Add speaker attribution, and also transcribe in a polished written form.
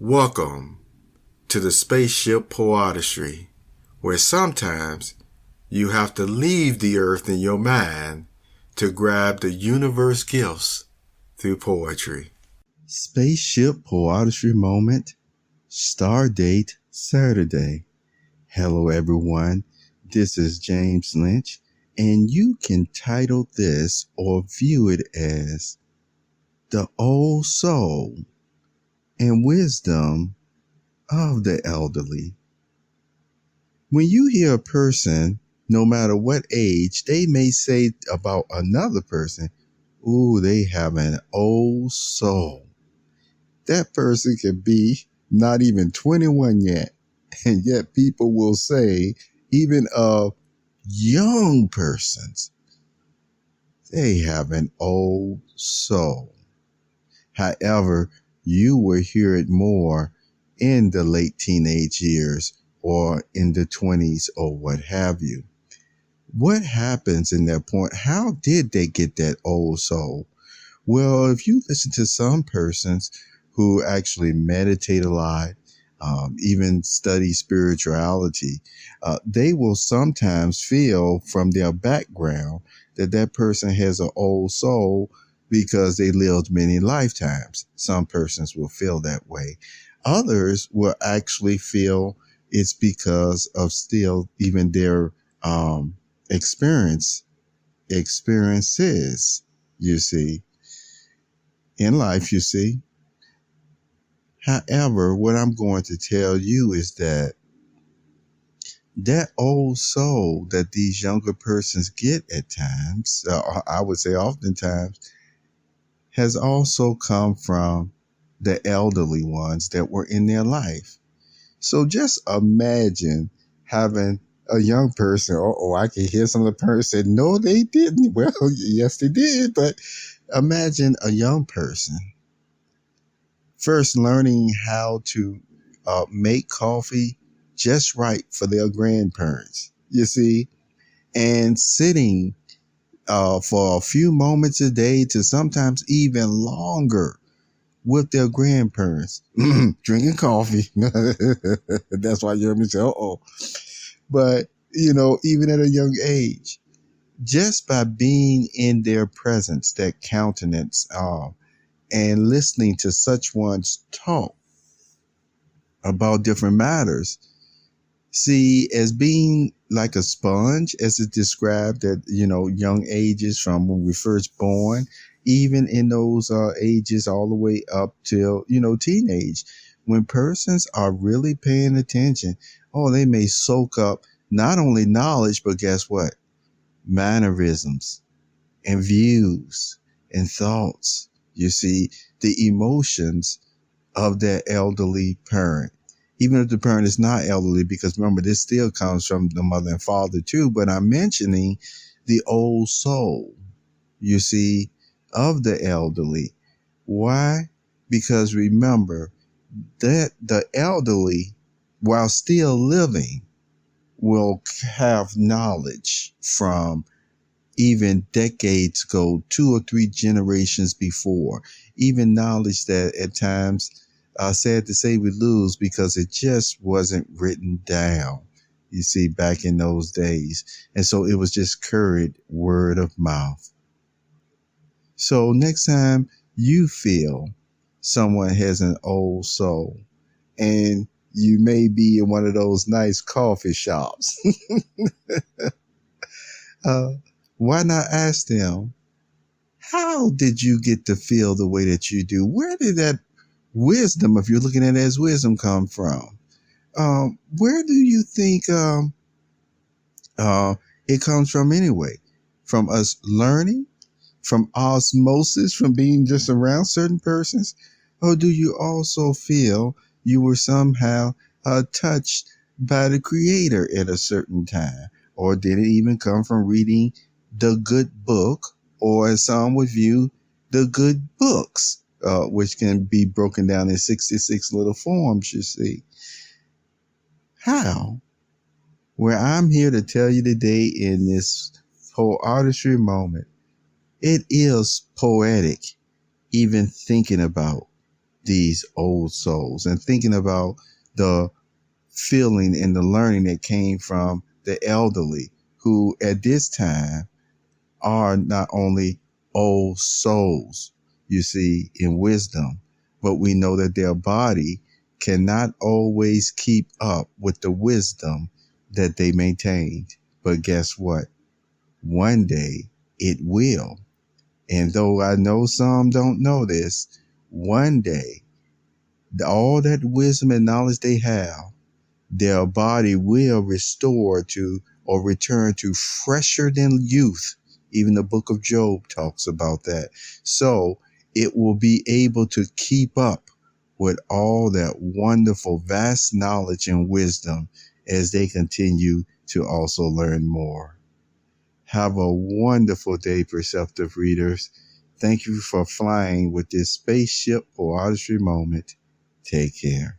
Speaker 1: Welcome to the Spaceship PoeArtistry, where sometimes you have to leave the earth in your mind to grab the universe gifts through poetry.
Speaker 2: Spaceship PoeArtistry moment, star date Saturday. Hello everyone, this is James Lynch, and you can title this or view it as The Old Soul and Wisdom of the Elderly. When you hear a person, no matter what age, they may say about another person, ooh, they have an old soul. That person could be not even 21 yet, and yet people will say, even of young persons, they have an old soul. However, you will hear it more in the late teenage years or in the 20s or what have you. What happens in that point? How did they get that old soul? Well, if you listen to some persons who actually meditate a lot, even study spirituality, they will sometimes feel from their background that that person has an old soul because they lived many lifetimes. Some persons will feel that way. Others will actually feel it's because of still even their experiences, you see, in life, you see. However, what I'm going to tell you is that old soul that these younger persons get at times, I would say oftentimes, has also come from the elderly ones that were in their life. So just imagine having a young person, I can hear some of the person, no, they didn't. Well, yes, they did. But imagine a young person first learning how to make coffee just right for their grandparents, you see, and sitting for a few moments a day to sometimes even longer with their grandparents, drinking coffee. That's why you heard me say, But, even at a young age, just by being in their presence, that countenance, and listening to such ones talk about different matters, see, as being like a sponge, as it's described at, young ages from when we first born, even in those ages all the way up till, teenage, when persons are really paying attention, they may soak up not only knowledge, but guess what? Mannerisms and views and thoughts. You see, the emotions of their elderly parent. Even if the parent is not elderly, because remember, this still comes from the mother and father too, but I'm mentioning the old soul, you see, of the elderly. Why? Because remember that the elderly, while still living, will have knowledge from even decades ago, 2 or 3 generations before, even knowledge that at times, sad to say, we lose because it just wasn't written down, you see, back in those days. And so it was just current word of mouth. So next time you feel someone has an old soul, and you may be in one of those nice coffee shops, why not ask them, how did you get to feel the way that you do? Where did that wisdom, if you're looking at it as wisdom, come from? Where do you think it comes from anyway? From us learning? From osmosis? From being just around certain persons? Or do you also feel you were somehow touched by the Creator at a certain time? Or did it even come from reading the good book, or as some would view, the good books, which can be broken down in 66 little forms, you see? How? Where I'm here to tell you today in this whole artistry moment, it is poetic even thinking about these old souls, and thinking about the feeling and the learning that came from the elderly, who at this time are not only old souls, you see, in wisdom, but we know that their body cannot always keep up with the wisdom that they maintained. But guess what? One day it will. And though I know some don't know this, one day all that wisdom and knowledge they have, their body will restore to or return to fresher than youth. Even the book of Job talks about that. So it will be able to keep up with all that wonderful, vast knowledge and wisdom as they continue to also learn more. Have a wonderful day, perceptive readers. Thank you for flying with this Spaceship PoeArtistry moment. Take care.